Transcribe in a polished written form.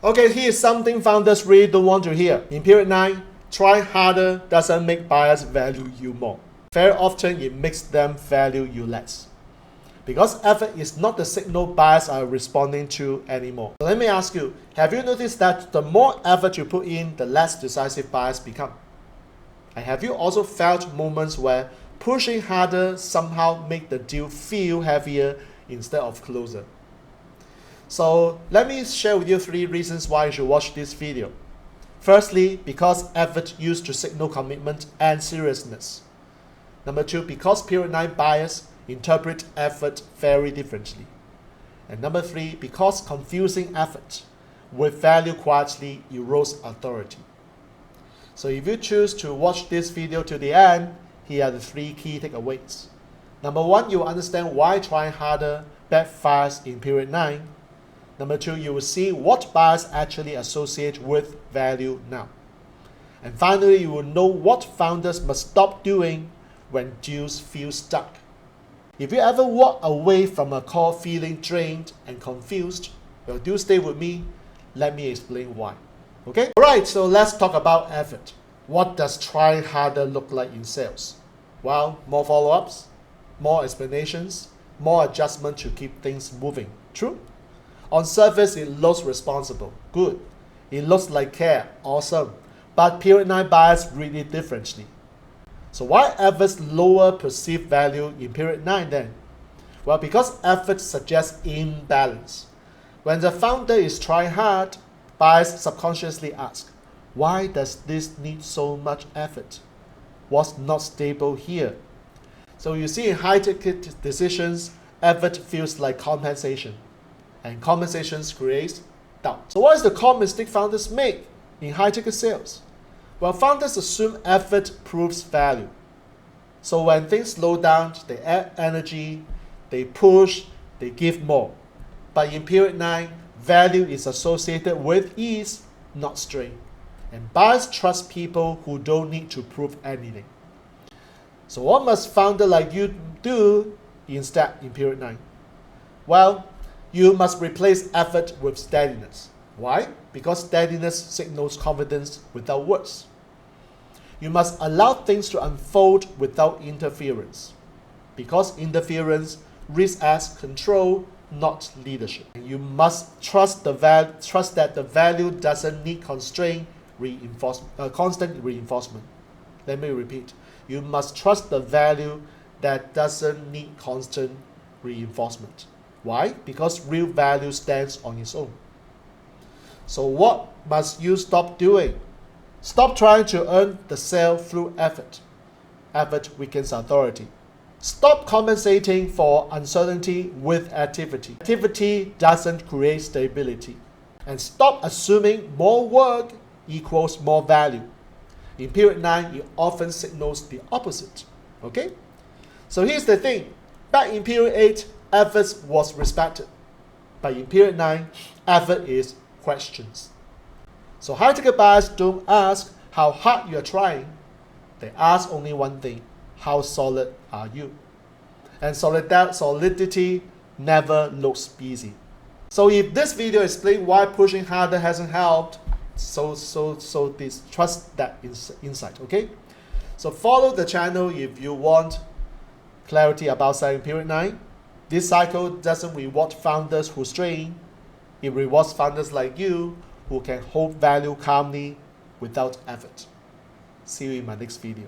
Okay, here's something founders really don't want to hear. In period 9, try harder doesn't make buyers value you more. Very often it makes them value you less. Because effort is not the signal buyers are responding to anymore. So let me ask you, have you noticed that the more effort you put in, the less decisive buyers become? And have you also felt moments where pushing harder somehow make the deal feel heavier instead of closer? So let me share with you 3 reasons why you should watch this video. Firstly, because effort used to signal commitment and seriousness. Number 2, because period 9 buyers interpret effort very differently. And number 3, because confusing effort with value quietly erodes authority. So if you choose to watch this video to the end, here are the 3 key takeaways. Number 1, you will understand why trying harder backfires in period 9. Number 2, you will see what buyers actually associate with value now. And finally, you will know what founders must stop doing when deals feel stuck. If you ever walk away from a call feeling drained and confused, well, do stay with me. Let me explain why. Okay? Alright, so let's talk about effort. What does trying harder look like in sales? Well, more follow-ups, more explanations, more adjustment to keep things moving. True? On surface, it looks responsible. Good. It looks like care. Awesome. But period 9 buyers read it differently. So why efforts lower perceived value in period 9 then? Well, because effort suggests imbalance. When the founder is trying hard, buyers subconsciously ask, why does this need so much effort? What's not stable here? So you see in high-ticket decisions, effort feels like compensation. And compensations creates doubt. So what is the common mistake founders make in high-ticket sales? Well, founders assume effort proves value. So when things slow down, they add energy, they push, they give more. But in period 9, value is associated with ease, not strain. And buyers trust people who don't need to prove anything. So what must founder like you do instead in period 9? Well, you must replace effort with steadiness. Why? Because steadiness signals confidence without words. You must allow things to unfold without interference. Because interference risks as control, not leadership. And you must trust that the value doesn't need constant reinforcement. Let me repeat. You must trust the value that doesn't need constant reinforcement. Why? Because real value stands on its own. So what must you stop doing? Stop trying to earn the sale through effort. Effort weakens authority. Stop compensating for uncertainty with activity. Activity doesn't create stability. And stop assuming more work equals more value. In period 9, it often signals the opposite. Okay? So here's the thing. Back in period 8, effort was respected. But in period 9, effort is questions. So high-ticket buyers don't ask how hard you are trying. They ask only one thing. How solid are you? And solidity never looks easy. So if this video explains why pushing harder hasn't helped, trust that insight, okay? So follow the channel if you want clarity about selling period 9. This cycle doesn't reward founders who strain. It rewards founders like you who can hold value calmly without effort. See you in my next video.